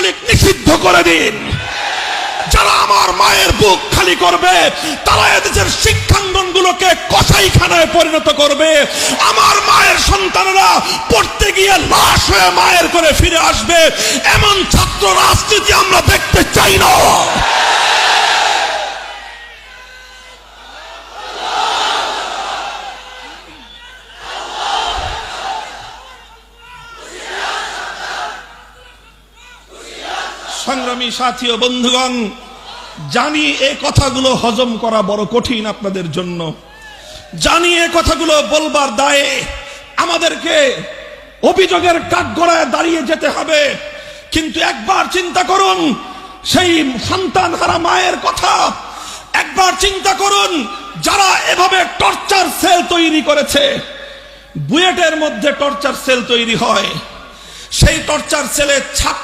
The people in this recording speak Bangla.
ছাত্রলীগ নিষিদ্ধ করে দিন। যারা আমার মায়ের বুক খালি করবে তারা এদেশের শিক্ষাঙ্গনগুলোকে কসাইখানায় পরিণত করবে। আমার মায়ের সন্তানেরা পড়তে গিয়ে লাশ হয়ে মায়ের করে ফিরে আসবে। এমন ছাত্র রাজনীতি আমরা দেখতে চাই না। সংগ্রামী সাথী ও বন্ধুগণ, জানি এই কথাগুলো হজম করা বড় কঠিন আপনাদের জন্য। জানি এই কথাগুলো বলবার দায়ে আমাদেরকে অভিযোগের কাঠগড়ায় দাঁড়িয়ে যেতে হবে। কিন্তু একবার চিন্তা করুন সেই সন্তান হারা মায়ের কথা। একবার চিন্তা করুন যারা এভাবে টর্চার সেল তৈরি করেছে। বুয়েটের মধ্যে টর্চার সেল তৈরি হয়, সেই টর্চার সেলে ছাত্র